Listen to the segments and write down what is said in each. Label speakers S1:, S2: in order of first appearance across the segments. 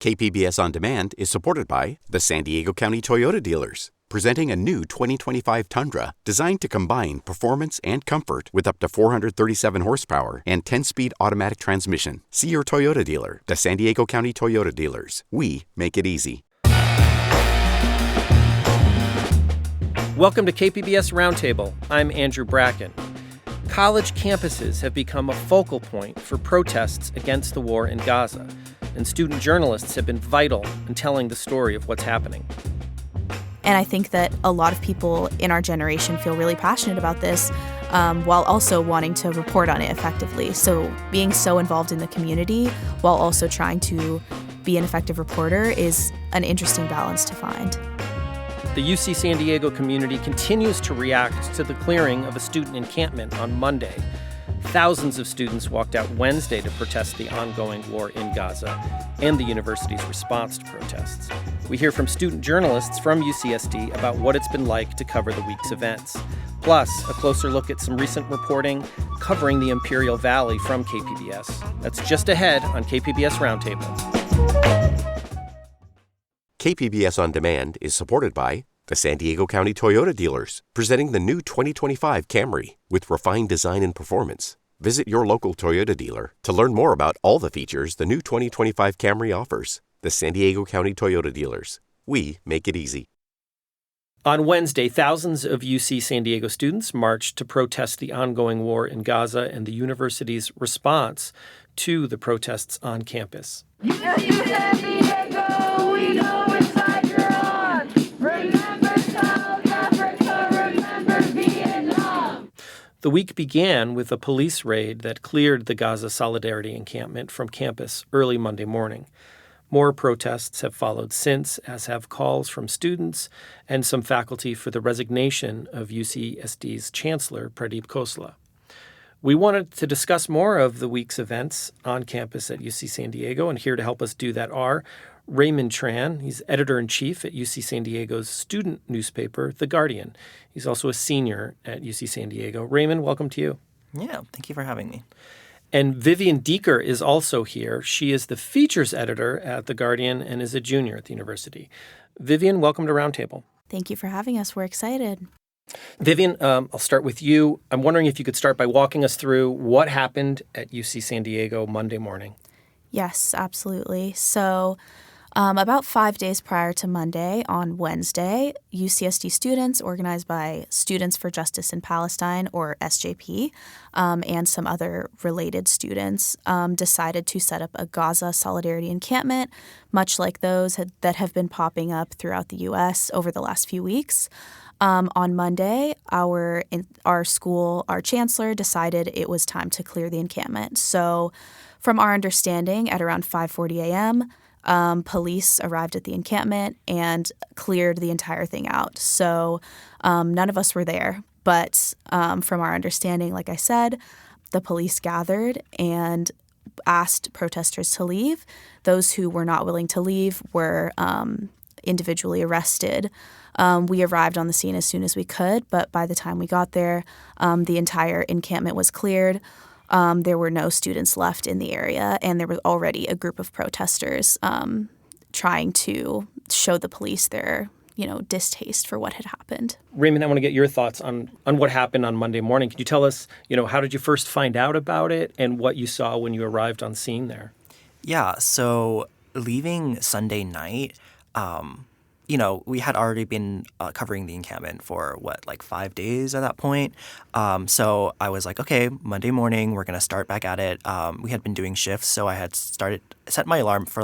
S1: KPBS On Demand is supported by the San Diego County Toyota dealers, presenting a new 2025 Tundra designed to combine performance and comfort with up to 437 horsepower and 10-speed automatic transmission. See your Toyota dealer, the San Diego County Toyota dealers. We make it easy.
S2: Welcome to KPBS Roundtable. I'm Andrew Bracken. College campuses have become a focal point for protests against the war in Gaza, and student journalists have been vital in telling the story of what's happening.
S3: And I think that a lot of people in our generation feel really passionate about this while also wanting to report on it effectively. So being so involved in the community while also trying to be an effective reporter is an interesting balance to find.
S2: The UC San Diego community continues to react to the clearing of a student encampment on Monday. Thousands of students walked out Wednesday to protest the ongoing war in Gaza and the university's response to protests. We hear from student journalists from UCSD about what it's been like to cover the week's events. Plus, a closer look at some recent reporting covering the Imperial Valley from KPBS. That's just ahead on KPBS Roundtable.
S1: KPBS On Demand is supported by the San Diego County Toyota dealers, presenting the new 2025 Camry with refined design and performance. Visit your local Toyota dealer to learn more about all the features the new 2025 Camry offers. The San Diego County Toyota dealers. We make it easy.
S2: On Wednesday, thousands of UC San Diego students marched to protest the ongoing war in Gaza and the university's response to the protests on campus.
S4: UC San Diego, we know what side you're on. Remember South Africa, remember Vietnam.
S2: The week began with a police raid that cleared the Gaza Solidarity encampment from campus early Monday morning. More protests have followed since, as have calls from students and some faculty for the resignation of UCSD's Chancellor, Pradeep Khosla. We wanted to discuss more of the week's events on campus at UC San Diego, and here to help us do that are Raymond Tran. He's editor-in-chief at UC San Diego's student newspaper, The Guardian. He's also a senior at UC San Diego. Raymond, welcome to you.
S5: Yeah, thank you for having me.
S2: And Vivian Deeker is also here. She is the features editor at The Guardian and is a junior at the university. Vivian, welcome to Roundtable.
S3: Thank you for having us. We're excited.
S2: Vivian, I'll start with you. I'm wondering if you could start by walking us through what happened at UC San Diego Monday morning.
S3: Yes, absolutely. So about 5 days prior to Monday, on Wednesday, UCSD students organized by Students for Justice in Palestine, or SJP, and some other related students decided to set up a Gaza Solidarity encampment, much like those that have been popping up throughout the U.S. over the last few weeks. On Monday, our school, our chancellor, decided it was time to clear the encampment. So from our understanding, at around 5:40 a.m., police arrived at the encampment and cleared the entire thing out. So none of us were there. But from our understanding, like I said, the police gathered and asked protesters to leave. Those who were not willing to leave were individually arrested. We arrived on the scene as soon as we could, but by the time we got there, the entire encampment was cleared. There were no students left in the area, and there was already a group of protesters trying to show the police their, distaste for what had happened.
S2: Raymond, I want to get your thoughts on what happened on Monday morning. Can you tell us, how did you first find out about it and what you saw when you arrived on scene there?
S5: Yeah, so leaving Sunday night, we had already been covering the encampment for, 5 days at that point. So I was like, okay, Monday morning, we're going to start back at it. We had been doing shifts, so I had set my alarm for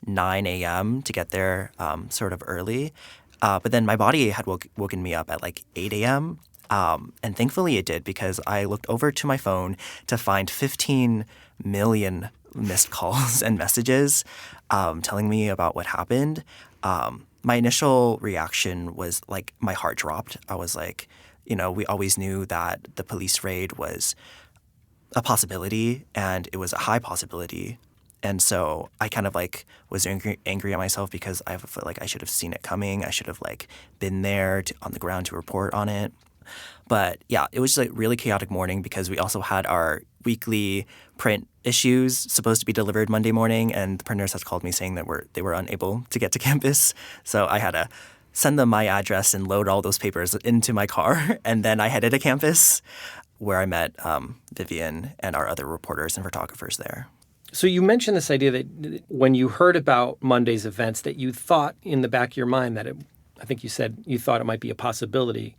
S5: 9 a.m. to get there sort of early. But then my body had woken me up at 8 a.m. And thankfully it did, because I looked over to my phone to find 15 million missed calls and messages telling me about what happened. My initial reaction was my heart dropped. I was like, we always knew that the police raid was a possibility, and it was a high possibility. And so I kind of was angry at myself because I felt like I should have seen it coming. I should have been there on the ground to report on it. But yeah, it was like really chaotic morning because we also had our weekly print issues supposed to be delivered Monday morning, and the printers has called me saying that they were unable to get to campus. So I had to send them my address and load all those papers into my car, and then I headed to campus where I met Vivian and our other reporters and photographers there.
S2: So you mentioned this idea that when you heard about Monday's events that you thought in the back of your mind that I think you said you thought it might be a possibility.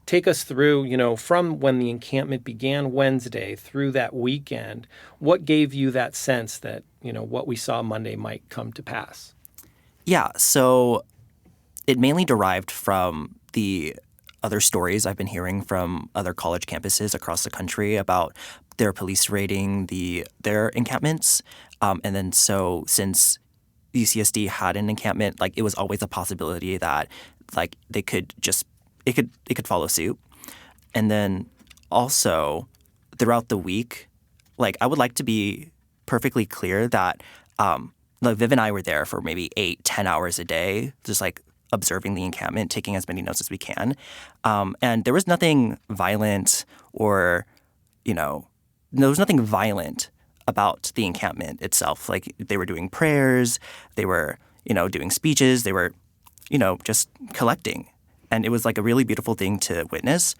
S2: Take us through, from when the encampment began Wednesday through that weekend, what gave you that sense that, what we saw Monday might come to pass?
S5: Yeah, so it mainly derived from the other stories I've been hearing from other college campuses across the country about their police raiding their encampments. And then so since UCSD had an encampment, like it was always a possibility that like it could follow suit. And then also throughout the week, like I would like to be perfectly clear that like Viv and I were there for maybe 8-10 hours a day, just like observing the encampment, taking as many notes as we can. And there was nothing violent or, there was nothing violent about the encampment itself. Like they were doing prayers, they were, doing speeches, they were, just collecting. And it was like a really beautiful thing to witness.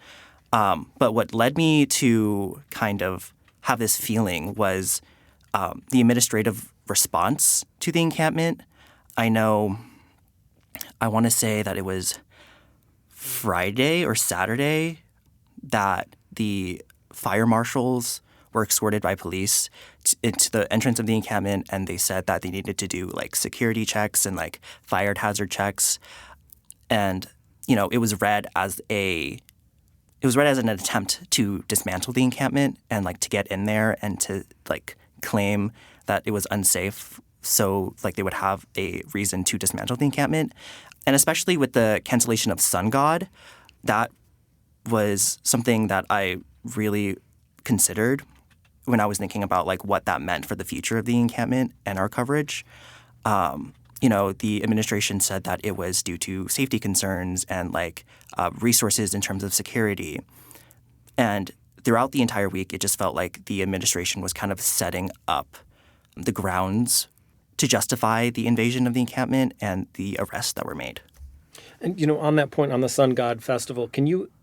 S5: But what led me to kind of have this feeling was the administrative response to the encampment. I want to say that it was Friday or Saturday that the fire marshals were escorted by police into the entrance of the encampment, and they said that they needed to do like security checks and like fire hazard checks. And, it was read as an attempt to dismantle the encampment and like to get in there and to like claim that it was unsafe. So like they would have a reason to dismantle the encampment. And especially with the cancellation of Sun God, that was something that I really considered when I was thinking about like what that meant for the future of the encampment and our coverage. The administration said that it was due to safety concerns and like resources in terms of security. And throughout the entire week, it just felt like the administration was kind of setting up the grounds to justify the invasion of the encampment and the arrests that were made.
S2: And, on that point, on the Sun God Festival,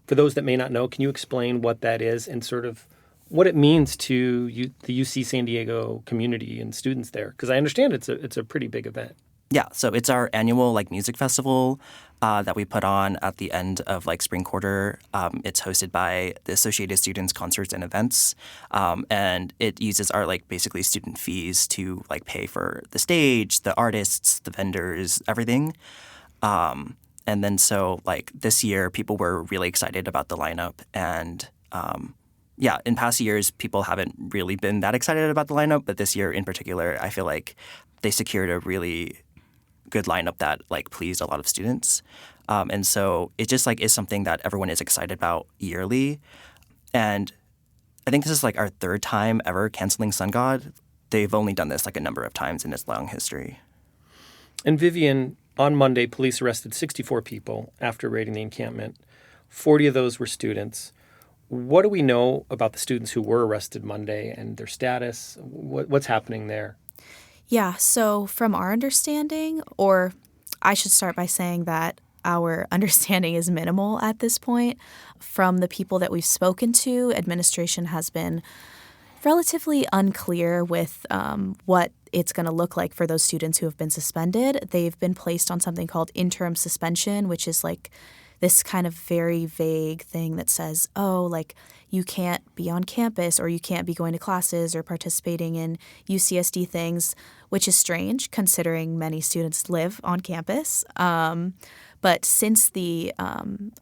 S2: for those that may not know, can you explain what that is and sort of what it means to the UC San Diego community and students there? Because I understand it's a pretty big event.
S5: Yeah, so it's our annual like music festival that we put on at the end of like spring quarter. It's hosted by the Associated Students Concerts and Events, and it uses our like basically student fees to like pay for the stage, the artists, the vendors, everything. And then so like this year, people were really excited about the lineup, and in past years, people haven't really been that excited about the lineup, but this year in particular, I feel like they secured a really good lineup that like pleased a lot of students. And so it just like is something that everyone is excited about yearly. And I think this is like our third time ever canceling Sun God. They've only done this like a number of times in its long history.
S2: And Vivian, on Monday, police arrested 64 people after raiding the encampment. 40 of those were students. What do we know about the students who were arrested Monday and their status? What's happening there?
S3: Yeah, so from our understanding, or I should start by saying that our understanding is minimal at this point. From the people that we've spoken to, administration has been relatively unclear with what it's going to look like for those students who have been suspended. They've been placed on something called interim suspension, which is like this kind of very vague thing that says, you can't be on campus or you can't be going to classes or participating in UCSD things, which is strange considering many students live on campus. But since the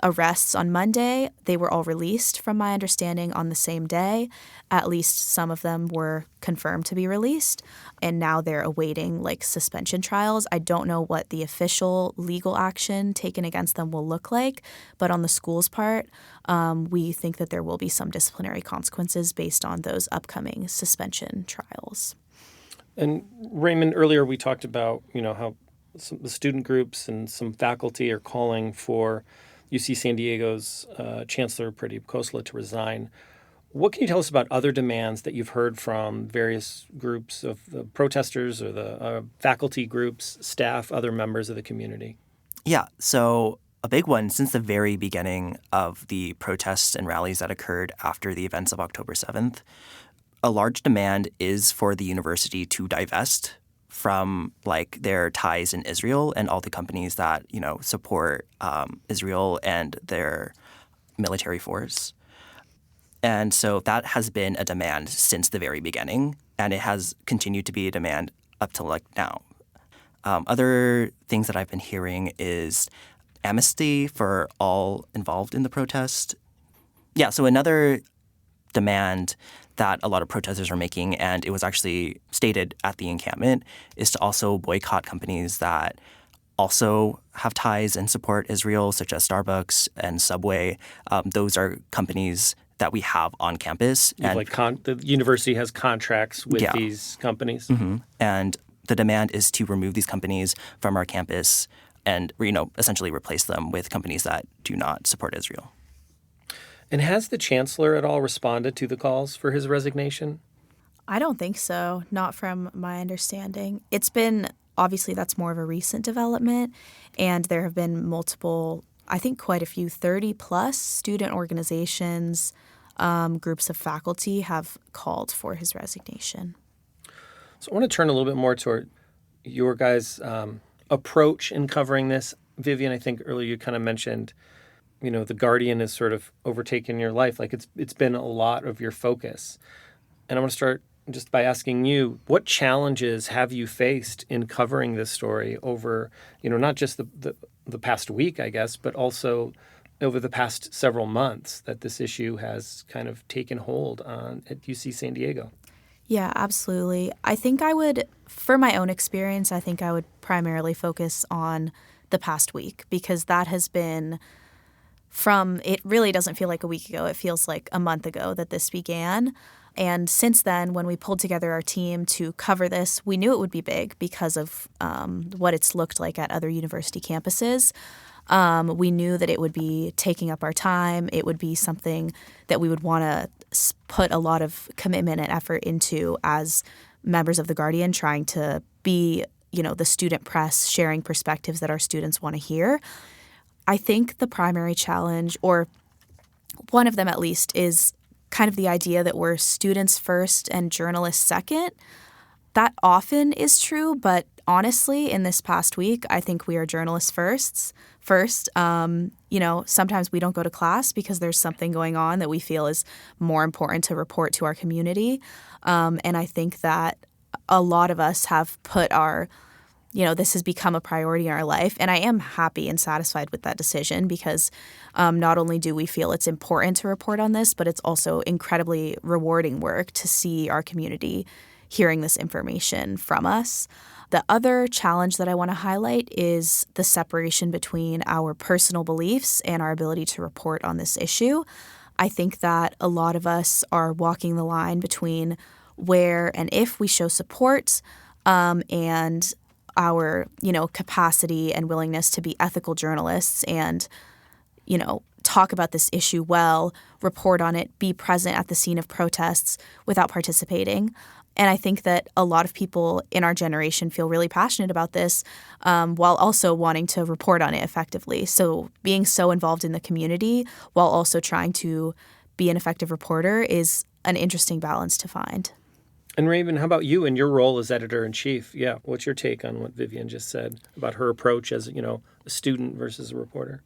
S3: arrests on Monday, they were all released, from my understanding, on the same day. At least some of them were confirmed to be released, and now they're awaiting suspension trials. I don't know what the official legal action taken against them will look like, but on the school's part, we think that there will be some disciplinary consequences based on those upcoming suspension trials.
S2: And Raymond, earlier we talked about, how the student groups and some faculty are calling for UC San Diego's Chancellor Pratip Khosla to resign. What can you tell us about other demands that you've heard from various groups of the protesters or the faculty groups, staff, other members of the community?
S5: Yeah, so a big one since the very beginning of the protests and rallies that occurred after the events of October 7th, a large demand is for the university to divest from like their ties in Israel and all the companies that, support Israel and their military force. And so that has been a demand since the very beginning, and it has continued to be a demand up to like now. Other things that I've been hearing is amnesty for all involved in the protest. Yeah, so another demand that a lot of protesters are making, and it was actually stated at the encampment, is to also boycott companies that also have ties and support Israel, such as Starbucks and Subway. Those are companies that we have on campus. And
S2: the university has contracts with these companies?
S5: Mm-hmm. And the demand is to remove these companies from our campus and, essentially replace them with companies that do not support Israel.
S2: And has the chancellor at all responded to the calls for his resignation?
S3: I don't think so, not from my understanding. It's been, obviously that's more of a recent development, and there have been multiple, I think quite a few, 30-plus student organizations, groups of faculty have called for his resignation.
S2: So I want to turn a little bit more toward your guys' approach in covering this. Vivian, I think earlier you kind of mentioned, the Guardian has sort of overtaken your life. Like it's been a lot of your focus. And I want to start just by asking you, what challenges have you faced in covering this story over, not just the past week, I guess, but also over the past several months that this issue has kind of taken hold on at UC San Diego?
S3: Yeah, absolutely. I think for my own experience, I think I would primarily focus on the past week, because that has been it really doesn't feel like a week ago. It feels like a month ago that this began. And since then, when we pulled together our team to cover this, we knew it would be big because of what it's looked like at other university campuses. We knew that it would be taking up our time. It would be something that we would want to put a lot of commitment and effort into as members of the Guardian, trying to be, the student press, sharing perspectives that our students want to hear. I think the primary challenge, or one of them at least, is kind of the idea that we're students first and journalists second. That often is true, but honestly, in this past week, I think we are journalists first. Sometimes we don't go to class because there's something going on that we feel is more important to report to our community. And I think that a lot of us have put this has become a priority in our life. And I am happy and satisfied with that decision, because not only do we feel it's important to report on this, but it's also incredibly rewarding work to see our community hearing this information from us. The other challenge that I want to highlight is the separation between our personal beliefs and our ability to report on this issue. I think that a lot of us are walking the line between where and if we show support and our, capacity and willingness to be ethical journalists and, talk about this issue well, report on it, be present at the scene of protests without participating. And I think that a lot of people in our generation feel really passionate about this while also wanting to report on it effectively. So being so involved in the community while also trying to be an effective reporter is an interesting balance to find.
S2: And Raven, how about you and your role as editor-in-chief? Yeah, what's your take on what Vivian just said about her approach as, a student versus a reporter?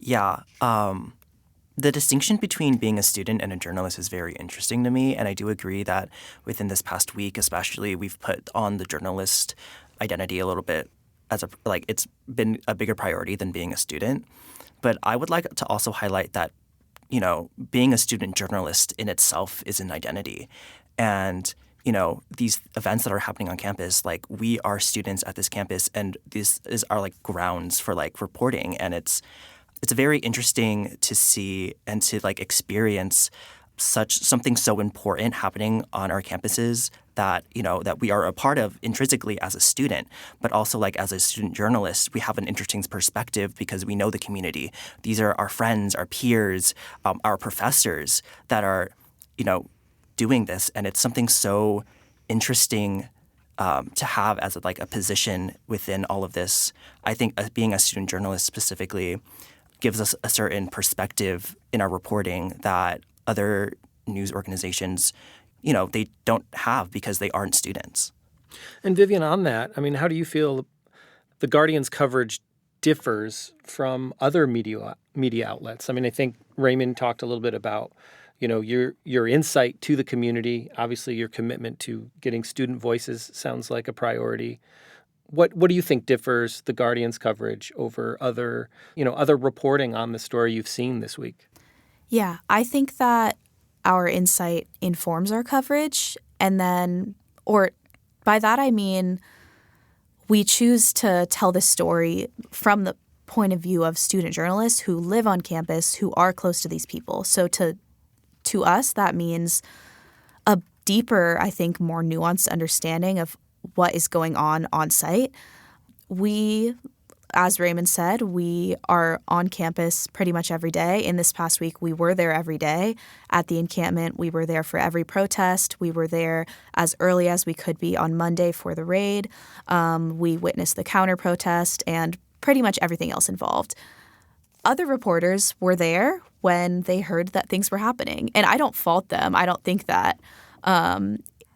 S5: Yeah, the distinction between being a student and a journalist is very interesting to me, and I do agree that within this past week especially, we've put on the journalist identity a little bit it's been a bigger priority than being a student. But I would like to also highlight that, being a student journalist in itself is an identity. And these events that are happening on campus, we are students at this campus, and this is our grounds for reporting. And it's very interesting to see and to experience something so important happening on our campuses that, that we are a part of intrinsically as a student, but also like as a student journalist, we have an interesting perspective because we know the community. These are our friends, our peers, our professors that are, doing this. And it's something so interesting to have as a position within all of this. I think being a student journalist specifically gives us a certain perspective in our reporting that other news organizations, they don't have because they aren't students.
S2: And Vivian, on that, I mean, how do you feel the Guardian's coverage differs from other media outlets? I mean, I think Raymond talked a little bit about, your insight to the community. Obviously, your commitment to getting student voices sounds like a priority. What do you think differs the Guardian's coverage over other reporting on the story you've seen this week?
S3: Yeah, I think that our insight informs our coverage, and then, or by that I mean, we choose to tell this story from the point of view of student journalists who live on campus, who are close to these people. So to us, that means a deeper, I think, more nuanced understanding of what is going on site. We, as Raymond said, we are on campus pretty much every day. In this past week, we were there every day at the encampment. We were there for every protest. We were there as early as we could be on Monday for the raid. We witnessed the counter-protest and pretty much everything else involved. Other reporters were there when they heard that things were happening. And I don't fault them. I don't think that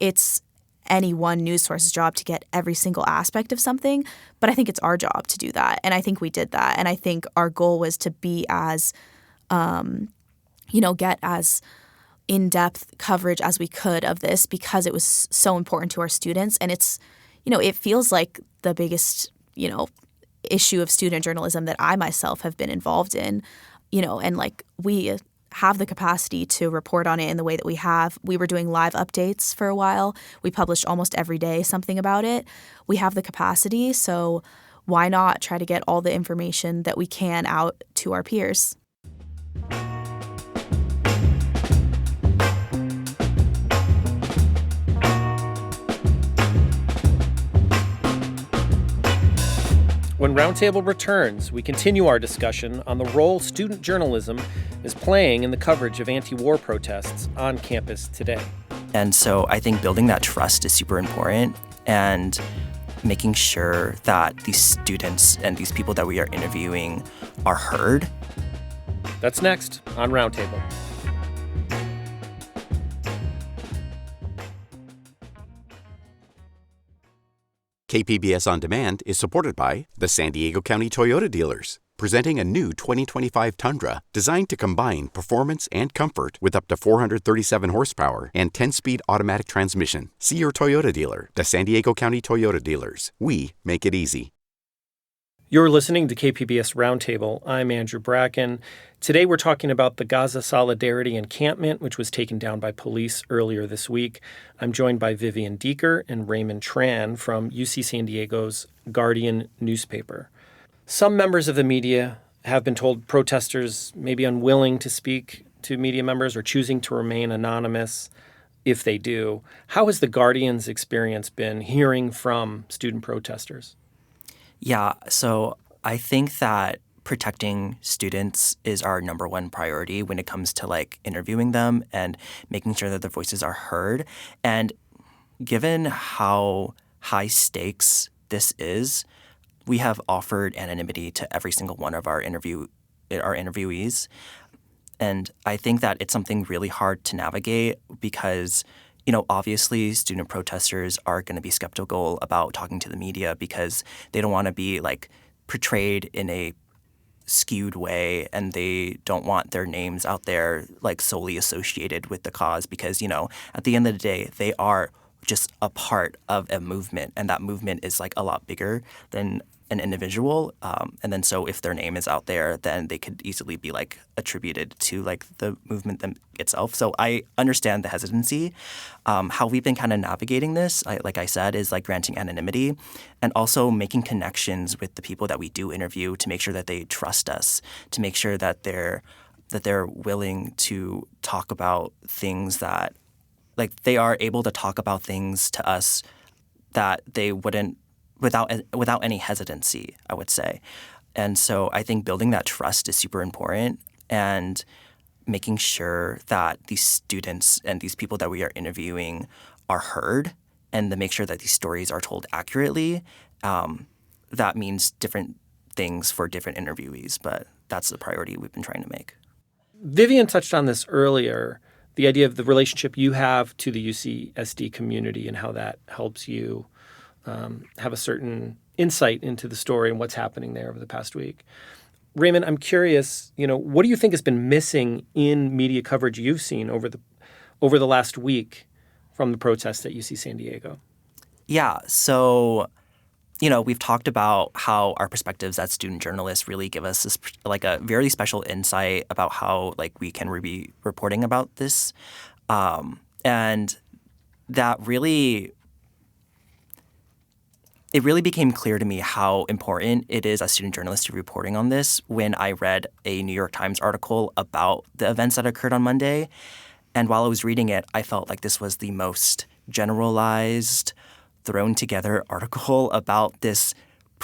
S3: it's any one news source's job to get every single aspect of something, but I think it's our job to do that. And I think we did that. And I think our goal was to be as, get as in-depth coverage as we could of this because it was so important to our students. And it's, it feels like the biggest, issue of student journalism that I myself have been involved in, and like we have the capacity to report on it in the way that we have. We were doing live updates for a while. We published almost every day something about it. We have the capacity, so why not try to get all the information that we can out to our peers?
S2: When Roundtable returns, we continue our discussion on the role student journalism is playing in the coverage of anti-war protests on campus today.
S5: And so I think building that trust is super important and making sure that these students and these people that we are interviewing are heard.
S2: That's next on Roundtable.
S1: KPBS On Demand is supported by the San Diego County Toyota dealers, presenting a new 2025 Tundra designed to combine performance and comfort with up to 437 horsepower and 10-speed automatic transmission. See your Toyota dealer, the San Diego County Toyota dealers. We make it easy.
S2: You're listening to KPBS Roundtable. I'm Andrew Bracken. Today we're talking about the Gaza Solidarity encampment, which was taken down by police earlier this week. I'm joined by Vivian Deeker and Raymond Tran from UC San Diego's Guardian newspaper. Some members of the media have been told protesters may be unwilling to speak to media members or choosing to remain anonymous if they do. How has the Guardian's experience been hearing from student protesters?
S5: Yeah, so I think that protecting students is our number one priority when it comes to interviewing them and making sure that their voices are heard. And given how high stakes this is, we have offered anonymity to every single one of our interviewees. And I think that it's something really hard to navigate because obviously student protesters are going to be skeptical about talking to the media because they don't want to be portrayed in a skewed way, and they don't want their names out there solely associated with the cause because, at the end of the day, they are just a part of a movement, and that movement is a lot bigger than an individual. And then so if their name is out there, then they could easily be attributed to the movement itself. So I understand the hesitancy. How we've been kind of navigating this, like I said, is granting anonymity and also making connections with the people that we do interview to make sure that they trust us, to make sure that they're willing to talk about things that like they are able to talk about things to us that they wouldn't without any hesitancy, I would say. And so I think building that trust is super important, and making sure that these students and these people that we are interviewing are heard, and to make sure that these stories are told accurately. That means different things for different interviewees, but that's the priority we've been trying to make.
S2: Vivian touched on this earlier, the idea of the relationship you have to the UCSD community and how that helps you have a certain insight into the story and what's happening there over the past week. Raymond, I'm curious, what do you think has been missing in media coverage you've seen over the last week from the protests at UC San Diego?
S5: Yeah, so we've talked about how our perspectives as student journalists really give us this like a very special insight about how like we can be reporting about this, and that it really became clear to me how important it is as student journalists to be reporting on this when I read a New York Times article about the events that occurred on Monday. And while I was reading it, I felt like this was the most generalized, thrown together article about this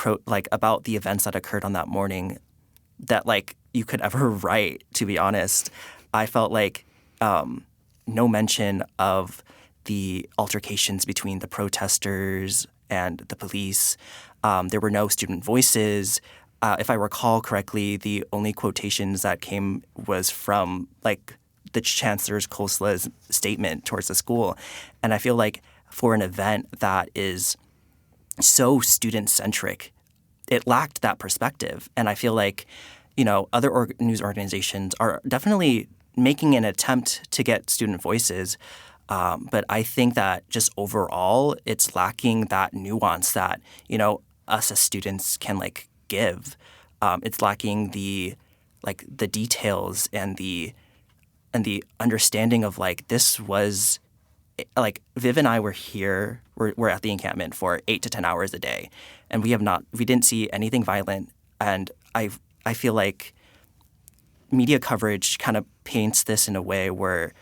S5: about the events that occurred on that morning that like you could ever write, to be honest. I felt like no mention of the altercations between the protesters and the police. There were no student voices. If I recall correctly, the only quotations that came was from like the Chancellor's Kosla's statement towards the school. And I feel like for an event that is so student-centric, it lacked that perspective. And I feel like, other news organizations are definitely making an attempt to get student voices. But I think that just overall, it's lacking that nuance that, us as students can like give. It's lacking the details and the understanding of like this was like Viv and I were here. We're at the encampment for 8 to 10 hours a day, and we didn't see anything violent. And I feel like media coverage kind of paints this in a way where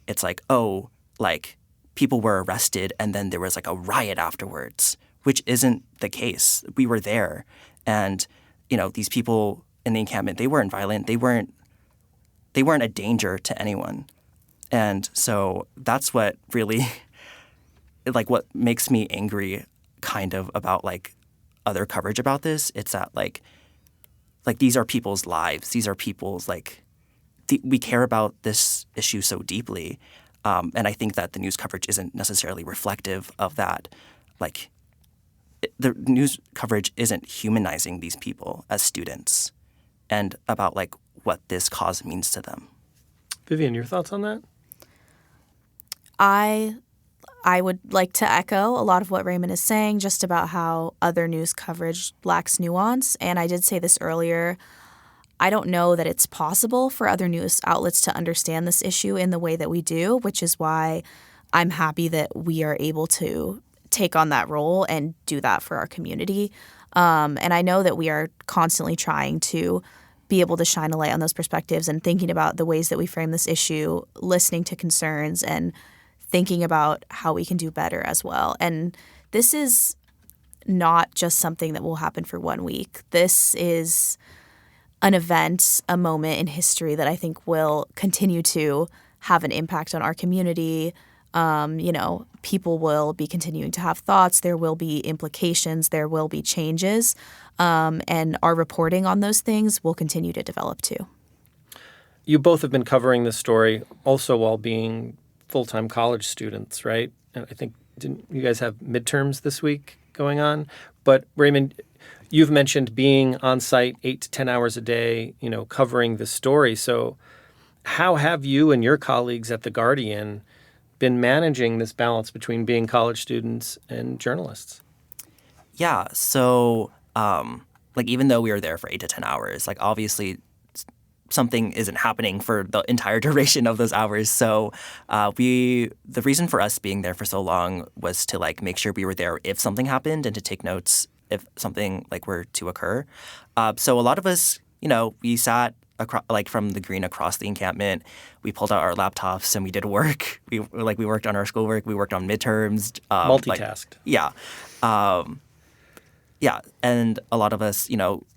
S5: it's like, oh, like people were arrested and then there was like a riot afterwards, which isn't the case. We were there, and these people in the encampment, they weren't violent. They weren't a danger to anyone. And so that's what really like what makes me angry kind of about like other coverage about this. It's that like these are people's lives. These are people's we care about this issue so deeply. And I think that the news coverage isn't necessarily reflective of that. Like, the news coverage isn't humanizing these people as students and about, like, what this cause means to them.
S2: Vivian, your thoughts on that?
S3: I would like to echo a lot of what Raymond is saying just about how other news coverage lacks nuance. And I did say this earlier. I don't know that it's possible for other news outlets to understand this issue in the way that we do, which is why I'm happy that we are able to take on that role and do that for our community. And I know that we are constantly trying to be able to shine a light on those perspectives and thinking about the ways that we frame this issue, listening to concerns, and thinking about how we can do better as well. And this is not just something that will happen for 1 week. This is an event, a moment in history that I think will continue to have an impact on our community. People will be continuing to have thoughts. There will be implications. There will be changes. And our reporting on those things will continue to develop too.
S2: You both have been covering this story also while being full-time college students, right? And I think, didn't you guys have midterms this week going on? But Raymond, you've mentioned being on site 8 to 10 hours a day, covering this story. So how have you and your colleagues at The Guardian been managing this balance between being college students and journalists?
S5: Yeah, so even though we were there for 8 to 10 hours, obviously something isn't happening for the entire duration of those hours. So the reason for us being there for so long was to make sure we were there if something happened and to take notes if something were to occur. So a lot of us, we sat from the green across the encampment. We pulled out our laptops and we did work. We worked on our schoolwork. We worked on midterms.
S2: Multitasked.
S5: Yeah. Yeah. And a lot of us,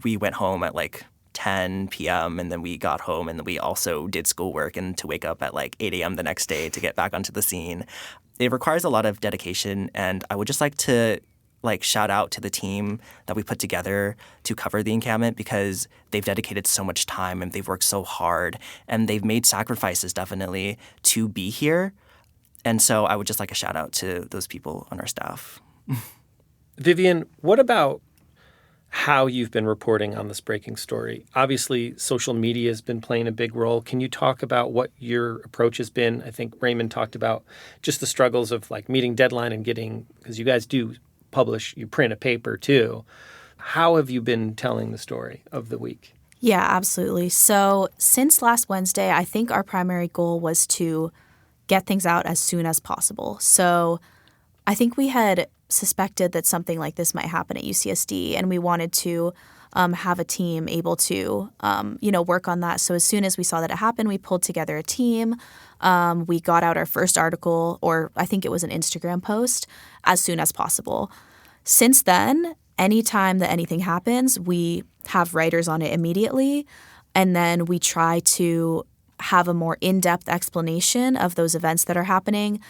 S5: we went home at 10 p.m. and then we got home and then we also did schoolwork and to wake up at 8 a.m. the next day to get back onto the scene. It requires a lot of dedication, and I would just like to shout out to the team that we put together to cover the encampment because they've dedicated so much time and they've worked so hard and they've made sacrifices definitely to be here. And so I would just like a shout out to those people on our staff.
S2: Vivian, what about how you've been reporting on this breaking story? Obviously, social media has been playing a big role. Can you talk about what your approach has been? I think Raymond talked about just the struggles of meeting deadline and getting, because you guys do you print a paper too. How have you been telling the story of the week?
S3: Yeah, absolutely. So since last Wednesday, I think our primary goal was to get things out as soon as possible. So I think we had suspected that something like this might happen at UCSD, and we wanted to have a team able to, work on that. So as soon as we saw that it happened, we pulled together a team. We got out our first article, or I think it was an Instagram post, as soon as possible. Since then, anytime that anything happens, we have writers on it immediately, and then we try to have a more in-depth explanation of those events that are happening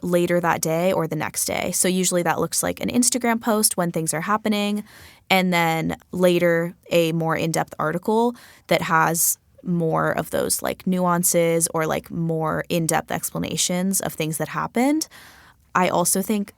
S3: later that day or the next day. So usually that looks like an Instagram post when things are happening, and then later a more in-depth article that has more of those nuances or more in-depth explanations of things that happened. I also think,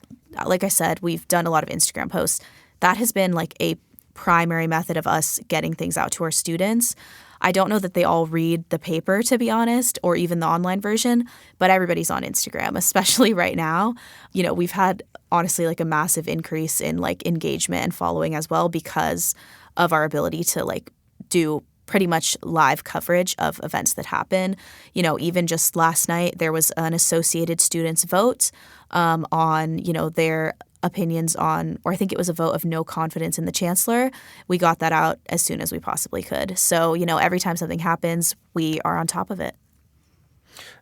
S3: like I said, we've done a lot of Instagram posts. That has been a primary method of us getting things out to our students. I don't know that they all read the paper, to be honest, or even the online version, but everybody's on Instagram, especially right now. We've had, honestly, a massive increase in engagement and following as well because of our ability to do pretty much live coverage of events that happen. Even just last night, there was an Associated Students vote on, their opinions on, or I think it was a vote of no confidence in the chancellor. We got that out as soon as we possibly could. So, every time something happens, we are on top of it.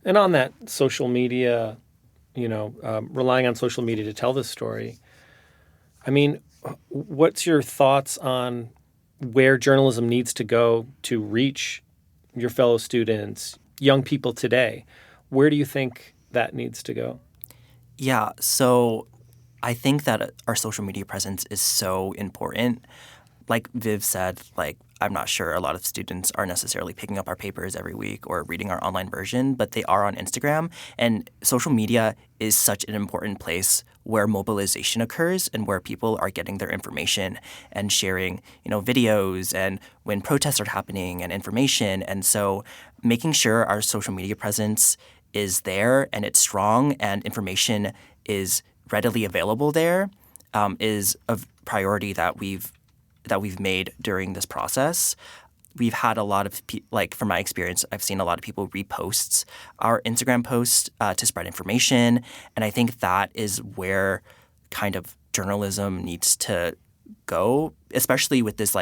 S2: And on that social media, relying on social media to tell this story, I mean, what's your thoughts on where journalism needs to go to reach your fellow students, young people today? Where do you think that needs to go?
S5: Yeah, so I think that our social media presence is so important. Like Viv said, I'm not sure a lot of students are necessarily picking up our papers every week or reading our online version, but they are on Instagram. And social media is such an important place where mobilization occurs and where people are getting their information and sharing, videos and when protests are happening and information. And so making sure our social media presence is there and it's strong and information is readily available there is a priority that we've made during this process. We've had a lot of, from my experience, I've seen a lot of people repost our Instagram posts to spread information. And I think that is where kind of journalism needs to go, especially with this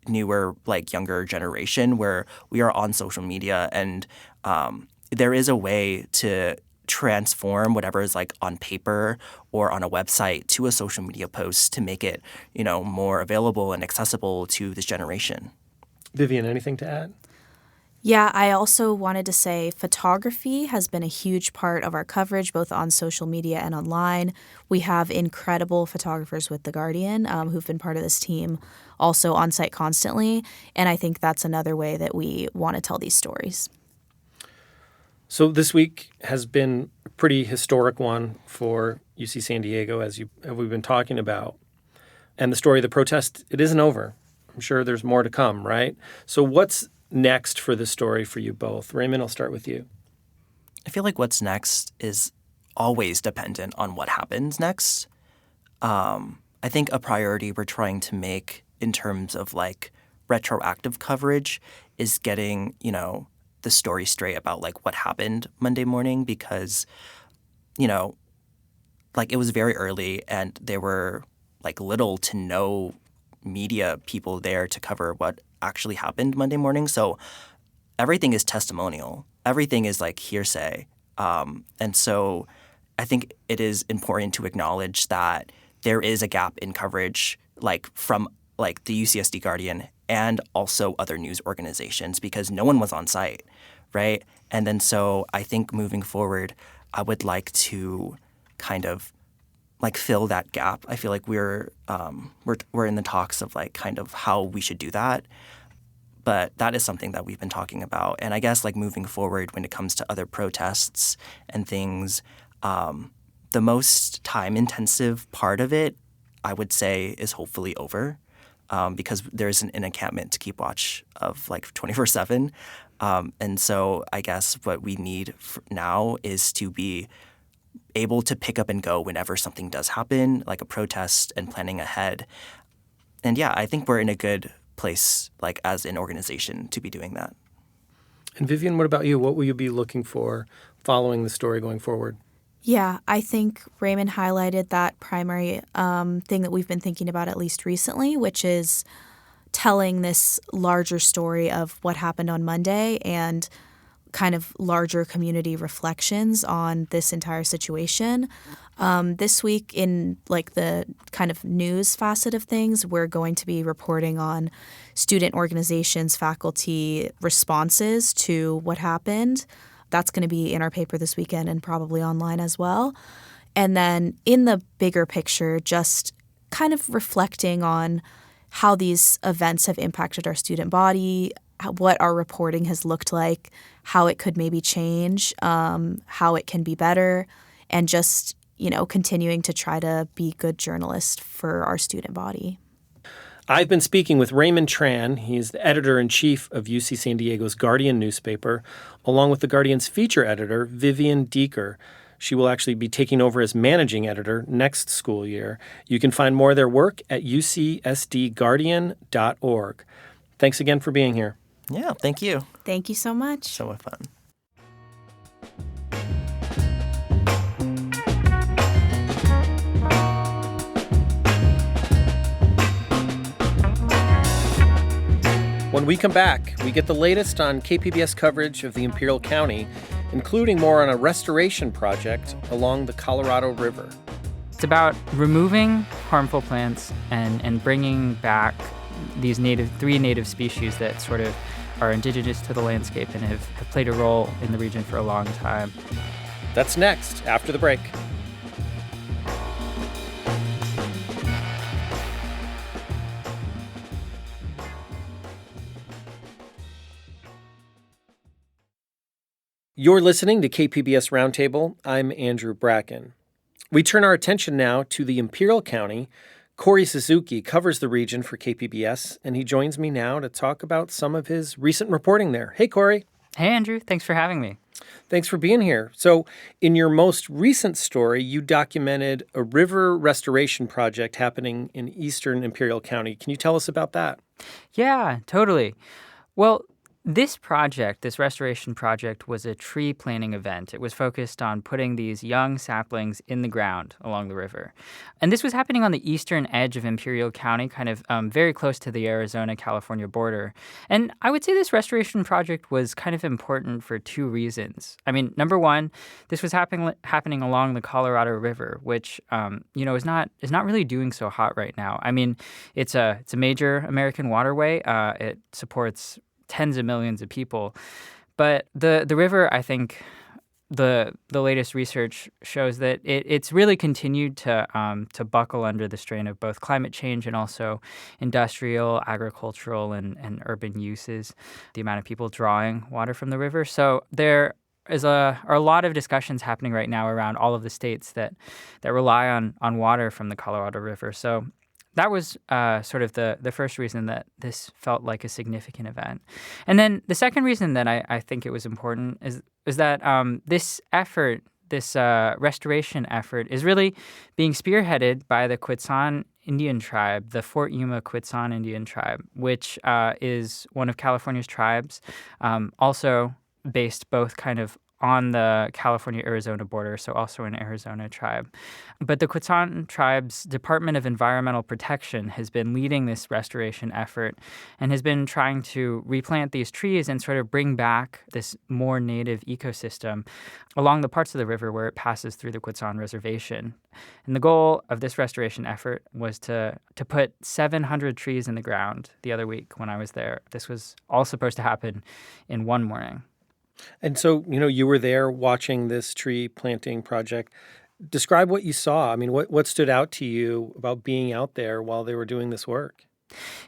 S5: newer, younger generation where we are on social media and there is a way to transform whatever is on paper or on a website to a social media post to make it, more available and accessible to this generation.
S2: Vivian, anything to add?
S3: Yeah, I also wanted to say photography has been a huge part of our coverage, both on social media and online. We have incredible photographers with The Guardian who've been part of this team, also on site constantly. And I think that's another way that we want to tell these stories.
S2: So this week has been a pretty historic one for UC San Diego, as we've been talking about. And the story of the protest, it isn't over. I'm sure there's more to come, right? So what's next for this story for you both? Raymond, I'll start with you.
S5: I feel like what's next is always dependent on what happens next. I think a priority we're trying to make in terms of retroactive coverage is getting, the story straight about what happened Monday morning because, it was very early and there were little to no media people there to cover what actually happened Monday morning. So everything is testimonial. Everything is like hearsay. And so I think it is important to acknowledge that there is a gap in coverage like from like the UCSD Guardian and also other news organizations because no one was on site, right? And then so I think moving forward, I would like to kind of like fill that gap. I feel like we're in the talks of like kind of how we should do that. But that is something that we've been talking about. And I guess like moving forward when it comes to other protests and things, the most time-intensive part of it, I would say, is hopefully over because there's an encampment to keep watch of like 24/7. And so I guess what we need now is to be able to pick up and go whenever something does happen, like a protest and planning ahead. And yeah, I think we're in a good place, like as an organization, to be doing that.
S2: And Vivian, what about you? What will you be looking for following the story going forward?
S3: Yeah, I think Raymond highlighted that primary thing that we've been thinking about at least recently, which is telling this larger story of what happened on Monday and kind of larger community reflections on this entire situation. This week in like the kind of news facet of things, we're going to be reporting on student organizations, faculty responses to what happened. That's going to be in our paper this weekend and probably online as well. And then in the bigger picture, just kind of reflecting on how these events have impacted our student body, what our reporting has looked like, how it could maybe change, how it can be better, and just, continuing to try to be good journalists for our student body.
S2: I've been speaking with Raymond Tran. He's the editor-in-chief of UC San Diego's Guardian newspaper, along with the Guardian's feature editor, Vivian Deeker. She will actually be taking over as managing editor next school year. You can find more of their work at ucsdguardian.org. Thanks again for being here.
S5: Yeah, thank you.
S3: Thank you so much.
S5: So much fun.
S2: When we come back, we get the latest on KPBS coverage of the Imperial County, including more on a restoration project along the Colorado River.
S6: It's about removing harmful plants and bringing back these three native species that sort of are indigenous to the landscape and have played a role in the region for a long time.
S2: That's next, after the break. You're listening to KPBS Roundtable. I'm Andrew Bracken. We turn our attention now to the Imperial County. Corey Suzuki covers the region for KPBS, and he joins me now to talk about some of his recent reporting there. Hey, Corey.
S6: Hey, Andrew. Thanks for having me.
S2: Thanks for being here. So, in your most recent story, you documented a river restoration project happening in eastern Imperial County. Can you tell us about that?
S6: Yeah, totally. Well, this restoration project, was a tree planting event. It was focused on putting these young saplings in the ground along the river. And this was happening on the eastern edge of Imperial County, kind of very close to the Arizona-California border. And I would say this restoration project was kind of important for two reasons. I mean, number one, this was happening along the Colorado River, which, is not really doing so hot right now. I mean, it's a major American waterway. It supports tens of millions of people. But the river, I think the latest research shows that it's really continued to buckle under the strain of both climate change and also industrial, agricultural, and urban uses, the amount of people drawing water from the river. So there are a lot of discussions happening right now around all of the states that rely on water from the Colorado River. So that was sort of the first reason that this felt like a significant event. And then the second reason that I think it was important is that this effort, this restoration effort, is really being spearheaded by the Quitsan Indian tribe, the Fort Yuma Quitsan Indian tribe, which is one of California's tribes, also based both kind of on the California-Arizona border, so also an Arizona tribe. But the Quechan tribe's Department of Environmental Protection has been leading this restoration effort and has been trying to replant these trees and sort of bring back this more native ecosystem along the parts of the river where it passes through the Quechan Reservation. And the goal of this restoration effort was to put 700 trees in the ground the other week when I was there. This was all supposed to happen in one morning.
S2: And so, you were there watching this tree planting project. Describe what you saw. I mean, what stood out to you about being out there while they were doing this work?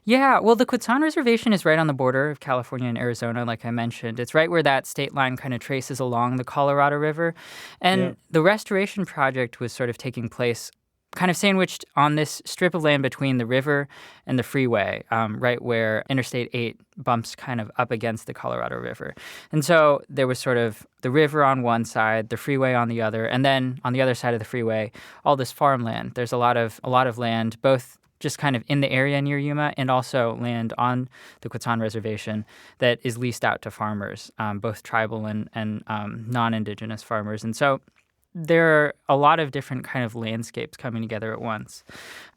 S6: Yeah, well, the Quechan Reservation is right on the border of California and Arizona, like I mentioned. It's right where that state line kind of traces along the Colorado River. And the restoration project was sort of taking place kind of sandwiched on this strip of land between the river and the freeway, right where Interstate 8 bumps kind of up against the Colorado River. And so there was sort of the river on one side, the freeway on the other, and then on the other side of the freeway, all this farmland. There's a lot of land, both just kind of in the area near Yuma and also land on the Quechan Reservation that is leased out to farmers, both tribal and non-indigenous farmers. And so there are a lot of different kind of landscapes coming together at once.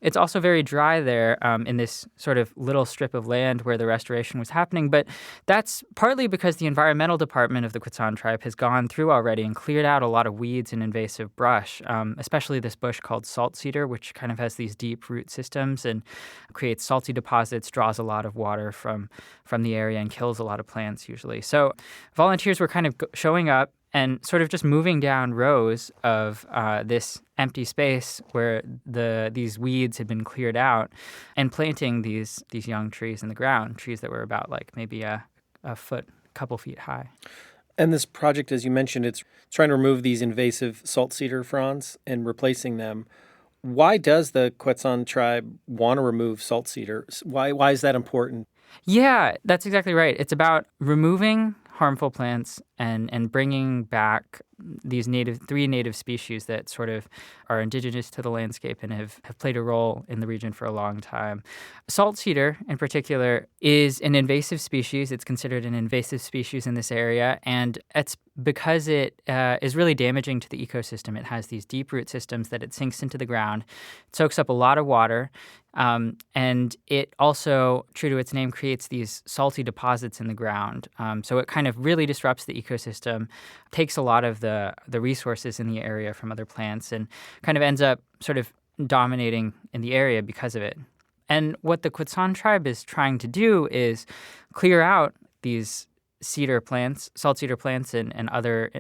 S6: It's also very dry there in this sort of little strip of land where the restoration was happening, but that's partly because the environmental department of the Quechan tribe has gone through already and cleared out a lot of weeds and invasive brush, especially this bush called salt cedar, which kind of has these deep root systems and creates salty deposits, draws a lot of water from the area and kills a lot of plants usually. So volunteers were kind of showing up and sort of just moving down rows of this empty space where these weeds had been cleared out and planting these young trees in the ground, trees that were about like maybe a couple feet high.
S2: And this project, as you mentioned, it's trying to remove these invasive salt cedar fronds and replacing them. Why does the Quechan tribe want to remove salt cedar? Why is that important?
S6: Yeah, that's exactly right. It's about removing harmful plants and bringing back these three native species that sort of are indigenous to the landscape and have played a role in the region for a long time. Salt cedar, in particular, is an invasive species. It's considered an invasive species in this area, and it's because it is really damaging to the ecosystem. It has these deep root systems that it sinks into the ground. It soaks up a lot of water, and it also, true to its name, creates these salty deposits in the ground. So it kind of really disrupts the ecosystem, takes a lot of the resources in the area from other plants, and kind of ends up sort of dominating in the area because of it. And what the Quechan tribe is trying to do is clear out these cedar plants, salt cedar plants, and other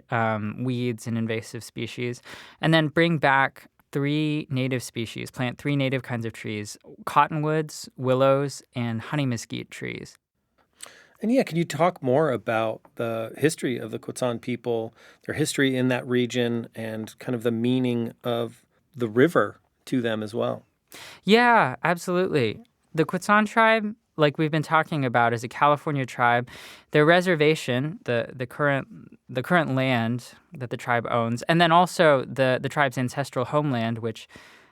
S6: weeds and invasive species, and then bring back three native species, plant three native kinds of trees: cottonwoods, willows, and honey mesquite trees.
S2: And can you talk more about the history of the Quechan people, their history in that region, and kind of the meaning of the river to them as well?
S6: Yeah, absolutely. The Quechan tribe, like we've been talking about, is a California tribe. Their reservation, the current land that the tribe owns, and then also the tribe's ancestral homeland, which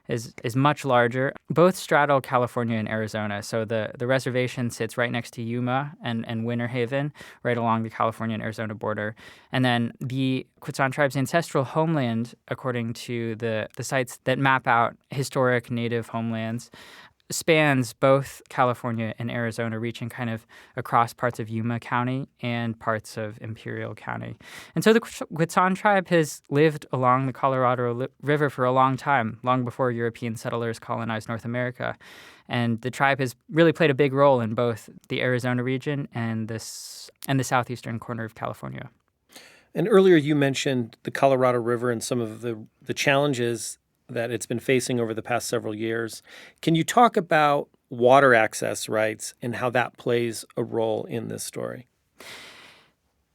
S6: is much larger. Both straddle California and Arizona. So the reservation sits right next to Yuma and Winter Haven, right along the California and Arizona border. And then the Quechan tribe's ancestral homeland, according to the sites that map out historic native homelands, spans both California and Arizona, reaching kind of across parts of Yuma County and parts of Imperial County. And so the Quechan tribe has lived along the Colorado River for a long time, long before European settlers colonized North America. And the tribe has really played a big role in both the Arizona region and the southeastern corner of California.
S2: And earlier you mentioned the Colorado River and some of the challenges that it's been facing over the past several years. Can you talk about water access rights and how that plays a role in this story?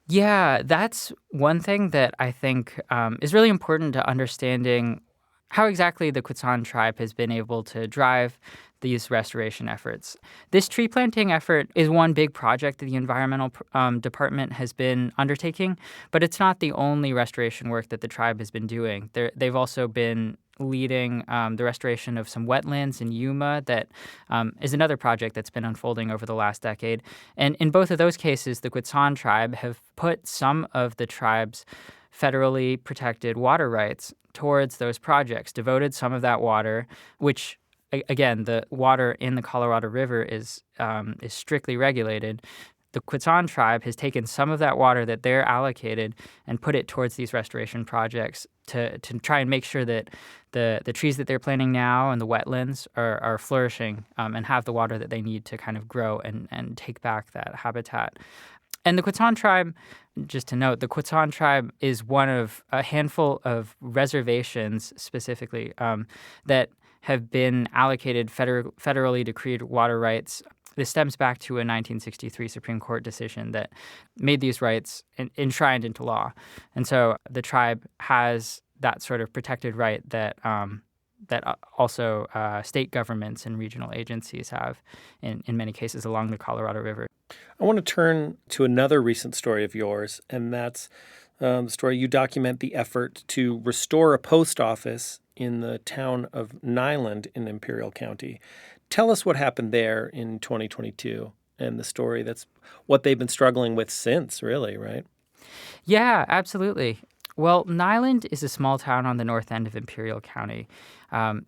S6: Yeah, that's one thing that I think is really important to understanding how exactly the Quechan tribe has been able to drive these restoration efforts. This tree planting effort is one big project that the environmental department has been undertaking, but it's not the only restoration work that the tribe has been doing. They've also been leading the restoration of some wetlands in Yuma that is another project that's been unfolding over the last decade. And in both of those cases, the Quechan tribe have put some of the tribe's federally protected water rights towards those projects, devoted some of that water, which again, the water in the Colorado River is strictly regulated. The Quechan tribe has taken some of that water that they're allocated and put it towards these restoration projects to try and make sure that the trees that they're planting now and the wetlands are flourishing and have the water that they need to kind of grow and take back that habitat. And the Quechan tribe, just to note, the Quechan tribe is one of a handful of reservations specifically that have been allocated federally decreed water rights. This stems back to a 1963 Supreme Court decision that made these rights enshrined into law. And so the tribe has that sort of protected right that also state governments and regional agencies have in many cases along the Colorado River.
S2: I want to turn to another recent story of yours, and that's the story you document the effort to restore a post office in the town of Niland in Imperial County. Tell us what happened there in 2022 and the story that's what they've been struggling with since, really, right?
S6: Yeah, absolutely. Well, Niland is a small town on the north end of Imperial County.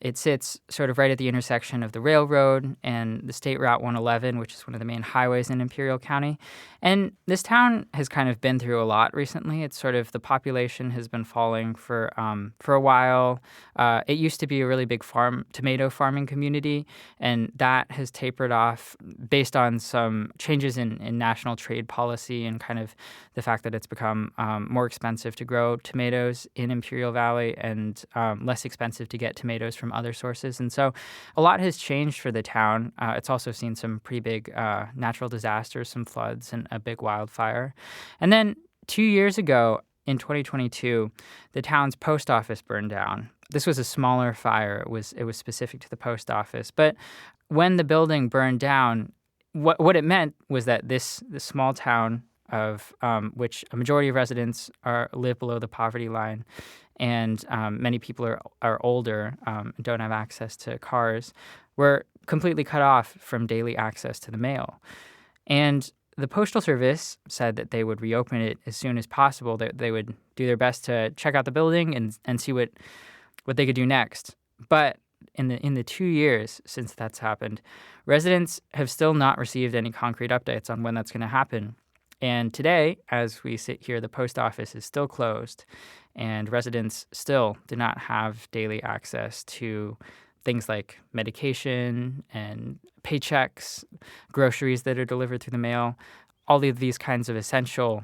S6: It sits sort of right at the intersection of the railroad and the State Route 111, which is one of the main highways in Imperial County. And this town has kind of been through a lot recently. It's sort of the population has been falling for a while. It used to be a really big tomato farming community, and that has tapered off based on some changes in national trade policy and kind of the fact that it's become more expensive to grow tomatoes in Imperial Valley and less expensive to get tomatoes from other sources. And so a lot has changed for the town. It's also seen some pretty big natural disasters, some floods, and a big wildfire. And then 2 years ago, in 2022, the town's post office burned down. This was a smaller fire. It was specific to the post office. But when the building burned down, what it meant was that this small town of which a majority of residents live below the poverty line, and many people are older and don't have access to cars, were completely cut off from daily access to the mail. And the Postal Service said that they would reopen it as soon as possible, that they would do their best to check out the building and see what they could do next. But in the 2 years since that's happened, residents have still not received any concrete updates on when that's going to happen. And today, as we sit here, the post office is still closed, and residents still do not have daily access to things like medication and paychecks, groceries that are delivered through the mail, all of these kinds of essential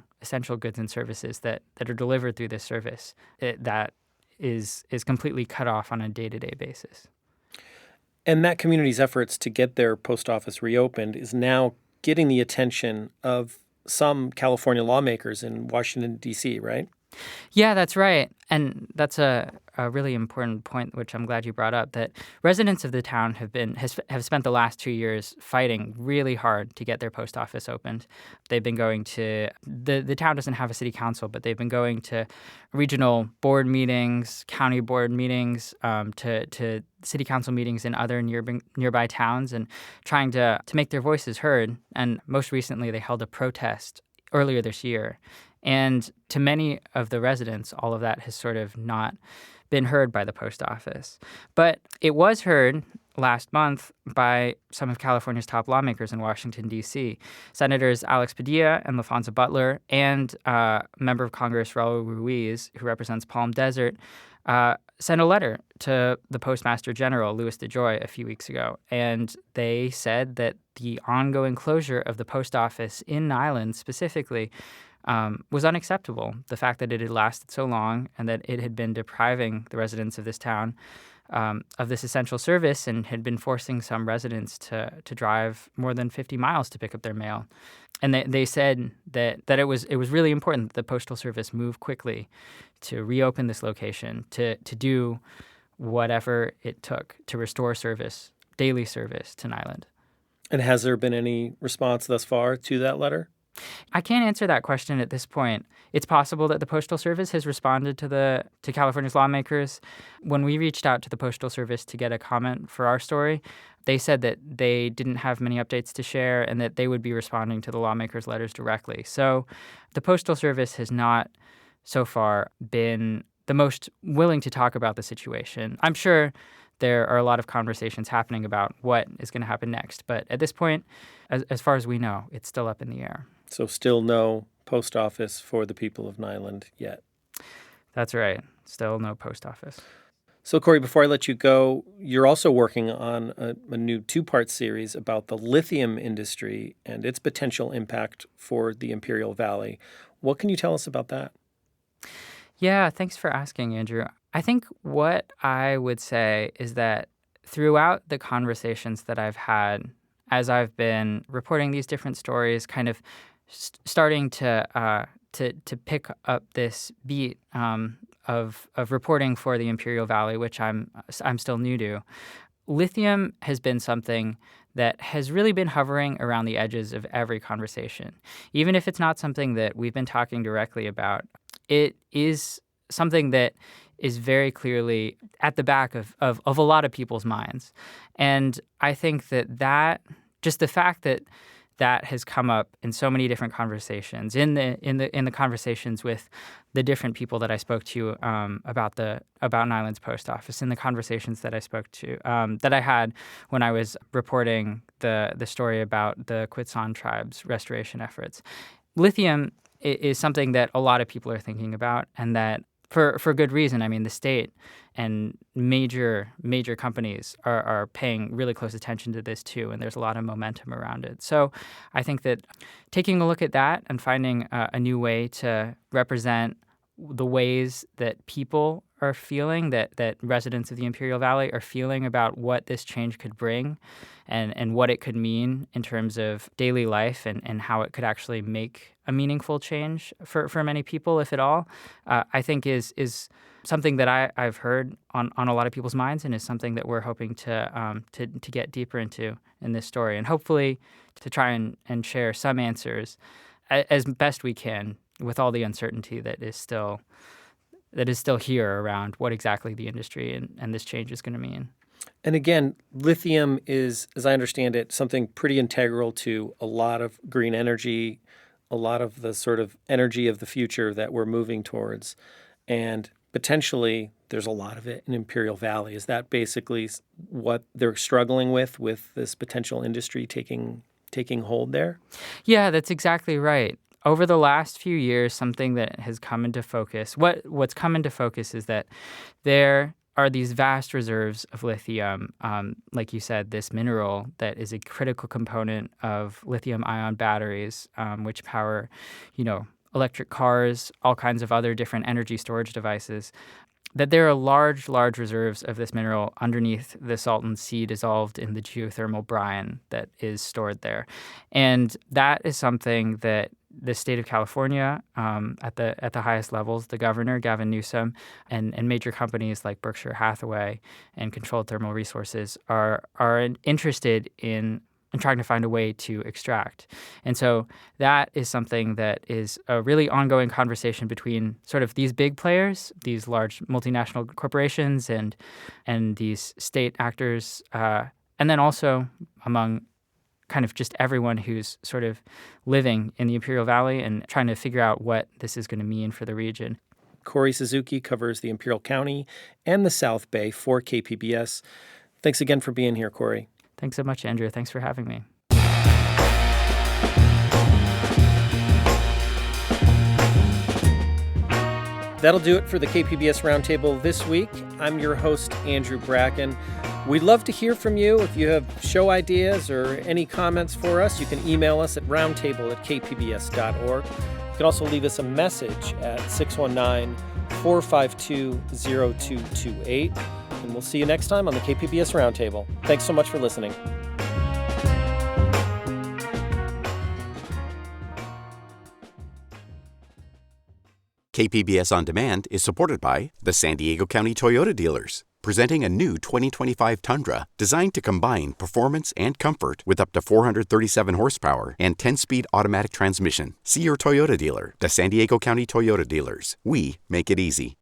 S6: goods and services that are delivered through this service that is completely cut off on a day-to-day basis.
S2: And that community's efforts to get their post office reopened is now getting the attention of some California lawmakers in Washington, D.C., right?
S6: Yeah, that's right. And that's a really important point, which I'm glad you brought up, that residents of the town have spent the last 2 years fighting really hard to get their post office opened. They've been going to the town doesn't have a city council, but they've been going to regional board meetings, county board meetings, to city council meetings in other nearby towns and trying to make their voices heard. And most recently, they held a protest earlier this year. And to many of the residents, all of that has sort of not been heard by the post office. But it was heard last month by some of California's top lawmakers in Washington, D.C. Senators Alex Padilla and LaFonza Butler and member of Congress Raul Ruiz, who represents Palm Desert, sent a letter to the Postmaster General, Louis DeJoy, a few weeks ago. And they said that the ongoing closure of the post office in Niland specifically was unacceptable. The fact that it had lasted so long and that it had been depriving the residents of this town of this essential service and had been forcing some residents to drive more than 50 miles to pick up their mail. And they said that it was really important that the Postal Service move quickly to reopen this location, to do whatever it took to restore daily service to Niland.
S2: And has there been any response thus far to that letter?
S6: I can't answer that question at this point. It's possible that the Postal Service has responded to California's lawmakers. When we reached out to the Postal Service to get a comment for our story, they said that they didn't have many updates to share and that they would be responding to the lawmakers' letters directly. So the Postal Service has not so far been the most willing to talk about the situation. I'm sure there are a lot of conversations happening about what is going to happen next. But at this point, as far as we know, it's still up in the air.
S2: So still no post office for the people of Nyland yet.
S6: That's right. Still no post office.
S2: So, Corey, before I let you go, you're also working on a new two-part series about the lithium industry and its potential impact for the Imperial Valley. What can you tell us about that?
S6: Yeah, thanks for asking, Andrew. I think what I would say is that throughout the conversations that I've had as I've been reporting these different stories, kind of starting to pick up this beat of reporting for the Imperial Valley, which I'm still new to, lithium has been something that has really been hovering around the edges of every conversation. Even if it's not something that we've been talking directly about, it is something that is very clearly at the back of a lot of people's minds. And I think that just the fact that has come up in so many different conversations, in the conversations with the different people that I spoke to about Nyland's post office, in the conversations that I spoke to that I had when I was reporting the story about the Quitsan tribe's restoration efforts. Lithium is something that a lot of people are thinking about, and that for good reason. I mean, the state and major companies are paying really close attention to this too, and there's a lot of momentum around it. So I think that taking a look at that and finding a new way to represent the ways that people are feeling, that residents of the Imperial Valley are feeling about what this change could bring and what it could mean in terms of daily life and how it could actually make a meaningful change for many people, if at all, I think is something that I've heard on a lot of people's minds, and is something that we're hoping to get deeper into in this story, and hopefully to try and share some answers as best we can with all the uncertainty that is still here around what exactly the industry and this change is going to mean.
S2: And again, lithium is, as I understand it, something pretty integral to a lot of green energy, a lot of the sort of energy of the future that we're moving towards. And potentially there's a lot of it in Imperial Valley. Is that basically what they're struggling with this potential industry taking hold there?
S6: Yeah, that's exactly right. Over the last few years, something that has come into focus, what's come into focus is that there are these vast reserves of lithium, like you said, this mineral that is a critical component of lithium-ion batteries, which power, electric cars, all kinds of other different energy storage devices, that there are large reserves of this mineral underneath the Salton Sea dissolved in the geothermal brine that is stored there. And that is something that the state of California, at the highest levels, the governor, Gavin Newsom, and major companies like Berkshire Hathaway and Controlled Thermal Resources are interested in trying to find a way to extract. And so that is something that is a really ongoing conversation between sort of these big players, these large multinational corporations and these state actors, and then also among kind of just everyone who's sort of living in the Imperial Valley and trying to figure out what this is going to mean for the region.
S2: Corey Suzuki covers the Imperial County and the South Bay for KPBS. Thanks again for being here, Corey.
S6: Thanks so much, Andrew. Thanks for having me.
S2: That'll do it for the KPBS Roundtable this week. I'm your host, Andrew Bracken. We'd love to hear from you. If you have show ideas or any comments for us, you can email us at roundtable@kpbs.org. You can also leave us a message at 619-452-0228. And we'll see you next time on the KPBS Roundtable. Thanks so much for listening.
S1: KPBS On Demand is supported by the San Diego County Toyota dealers, presenting a new 2025 Tundra designed to combine performance and comfort with up to 437 horsepower and 10-speed automatic transmission. See your Toyota dealer, the San Diego County Toyota dealers. We make it easy.